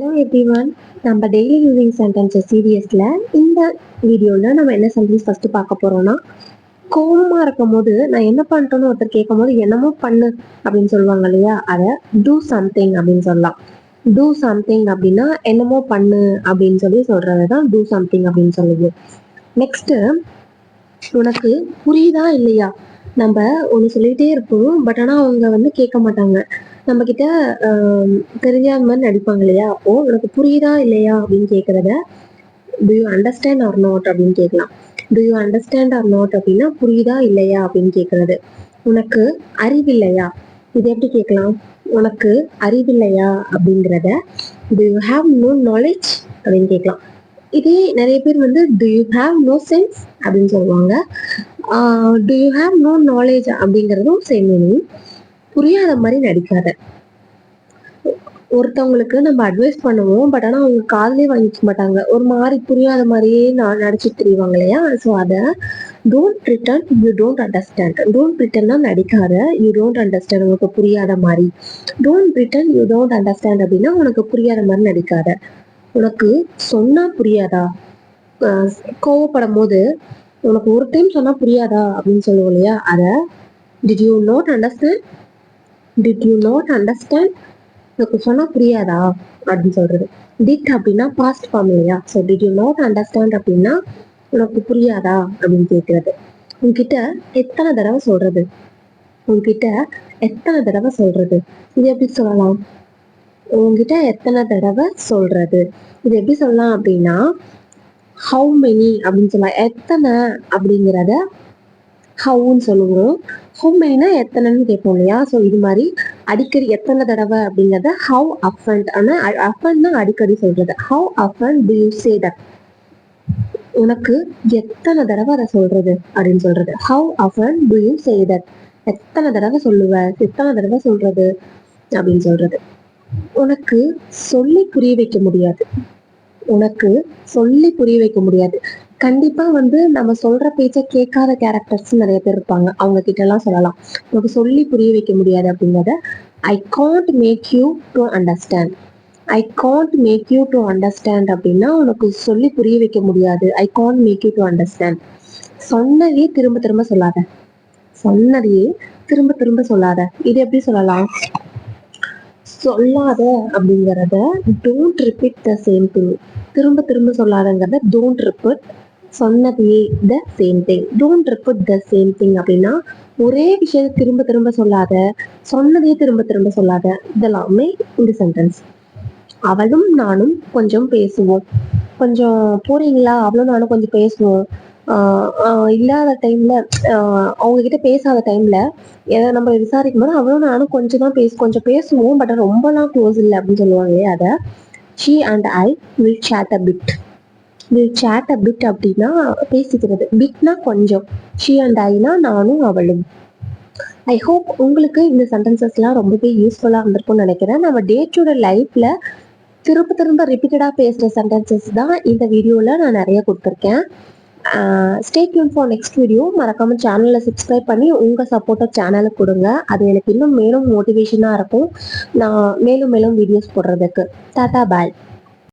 Hello everyone, நம்ம daily using sentences சீரியஸில் இந்த வீடியோவில் நம்ம என்ன சென்டென்ஸ் ஃபஸ்ட்டு பார்க்க போகிறோம்னா, கோபமாக இருக்கும் போது நான் என்ன பண்ணிட்டோன்னு ஒருத்தர் கேட்கும் போது என்னமோ பண்ணு அப்படின்னு சொல்லுவாங்க இல்லையா, அதை டூ சம்திங் அப்படின்னு சொல்லலாம். டூ சம்திங் அப்படின்னா என்னமோ பண்ணு அப்படின்னு சொல்லி சொல்கிறது தான் டூ சம்திங் அப்படின்னு சொல்லுவோம். நெக்ஸ்ட்டு, உனக்கு புரியுதா இல்லையா? நம்ம ஒன்று சொல்லிகிட்டே இருப்போம், பட் ஆனால் அவங்க கேட்க மாட்டாங்க. நம்ம கிட்ட தெரியாத மாதிரி நடிப்பாங்க இல்லையா? அப்போ உனக்கு புரியுதா இல்லையா அப்படின்னு கேட்கறத do you understand or not அப்படின்னு கேட்கலாம். Do you understand or not அப்படின்னா புரியுதா இல்லையா அப்படின்னு கேட்கறது. உனக்கு அறிவில்லையா, இது எப்படி கேட்கலாம்? உனக்கு அறிவில்லையா அப்படிங்கிறத do you have no knowledge அப்படின்னு கேட்கலாம். இதே நிறைய பேர் do you have no sense அப்படின்னு சொல்லுவாங்க. Do you have no knowledge அப்படிங்கிறதும் சேம் மீனிங். புரியாத மாதிரி நடிக்காத. ஒருத்தவங்களுக்கு நம்ம அட்வைஸ் பண்ணுவோம், பட் ஆனால் அவங்க காதலே வாங்கிக்க மாட்டாங்க. ஒரு மாதிரி புரியாத மாதிரியே நான் நடிச்சுட்டு தெரியுவாங்க இல்லையா? ஸோ அதை don't pretend you don't understand. Don't ப்ரிட்டன்னா நடிக்காத. யூ டோன்ட் அண்டர்ஸ்டாண்ட், உனக்கு புரியாத மாதிரி. Don't pretend you don't understand அப்படின்னா உனக்கு புரியாத மாதிரி நடிக்காத. உனக்கு சொன்னா புரியாதா? கோவப்படும் போது உனக்கு ஒரு டைம் சொன்னா புரியாதா அப்படின்னு சொல்லுவோம் இல்லையா? அதை did you not understand, did you not understand, உனக்கு சொன்னா புரியாதா அப்படின்னு சொல்றது. டிட் அப்படின்னா பாஸ்ட் ஃபார்ம் இல்லையா? So did you not understand அப்படின்னா உனக்கு புரியாதா அப்படின்னு கேட்கறது. உன்கிட்ட எத்தனை தடவை சொல்றது, உன்கிட்ட எத்தனை தடவை சொல்றது, இது எப்படி சொல்லலாம்? உன்கிட்ட எத்தனை தடவை சொல்றது, இது எப்படி சொல்லலாம் அப்படின்னா ஹவு மெனி அப்படின்னு சொல்லலாம். எத்தனை அப்படிங்கிறத ஹவுன்னு சொல்லுவோம். ஹவு மெனினா எத்தனைன்னு கேட்போம் இல்லையா? ஸோ இது மாதிரி அடிக்கடி எத்தனை தடவை அப்படிங்கிறத ஹவு அஃபன். ஆனால் அஃபன்னா அடிக்கடி சொல்றது. How offence to you say that, உனக்கு எத்தனை தடவை அதை சொல்றது அப்படின்னு சொல்றது. How offence to you say that, எத்தனை தடவை சொல்லுவ, எத்தனை தடவை சொல்றது அப்படின்னு சொல்றது. உனக்கு சொல்லி புரிய வைக்க முடியாது, உனக்கு சொல்லி புரிய வைக்க முடியாது. கண்டிப்பா நம்ம சொல்ற பேச்ச கேட்காத கேரக்டர்ஸ் நிறைய பேர் இருப்பாங்க. அவங்க கிட்ட எல்லாம் சொல்லலாம், உனக்கு சொல்லி புரிய வைக்க முடியாது அப்படிங்கிறத I can't make you to understand. I can't make you to understand அப்படின்னா உனக்கு சொல்லி புரிய வைக்க முடியாது. I can't make you to understand. சொன்னதையே திரும்ப திரும்ப சொல்லாத, சொன்னதையே திரும்ப திரும்ப சொல்லாத. இது எப்படி சொல்லலாம்? சொல்லாத அப்படிங்கிறத don't repeat the same thing. திரும்ப திரும்ப சொல்லாதங்கிறத டோன்ட் ரிப்பீட். சொன்னதையே the same thing. Don't repeat the same thing அப்படின்னா ஒரே விஷயத்தை திரும்ப திரும்ப சொல்லாத, சொன்னதையே திரும்ப திரும்ப சொல்லாத. இதெல்லாமே இந்த சென்டென்ஸ். அவளும் நானும் கொஞ்சம் பேசுவோம். கொஞ்சம் போறீங்களா? அவளும் நானும் கொஞ்சம் பேசுவோம். இல்லாத டைம்ல, அவங்க கிட்ட பேசாத டைம்ல ஏதாவது நம்ம விசாரிக்கும் போது அவளும் நானும் கொஞ்சம் பேசுவோம், பட் ரொம்பலாம் க்ளோஸ் இல்லை அப்படின்னு சொல்லுவாங்க. அதை she and I will chat a bit. Will chat a bit அப்படின்னா பேசிக்கிறது. பிட்னா கொஞ்சம். ஷீ அண்ட் ஐனா நானும் அவளும். ஐ ஹோப் உங்களுக்கு இந்த சென்டென்சஸ்லாம் ரொம்பவே யூஸ்ஃபுல்லாக இருந்திருக்கும்னு நினைக்கிறேன். நம்ம டே டு டே லைஃப்ல திரும்ப திரும்ப ரிப்பீட்டடாக பேசுகிற சென்டென்சஸ் தான் இந்த வீடியோவில் நான் நிறைய கொடுத்துருக்கேன். Stay tune for next video. மறக்காம சேனலை சப்ஸ்கிரைப் பண்ணி உங்கள் சப்போர்ட்டை சேனலுக்கு கொடுங்க. அது எனக்கு இன்னும் மேலும் மோட்டிவேஷனாக இருக்கும் நான் மேலும் மேலும் வீடியோஸ் போடுறதுக்கு. டாடா பாய்.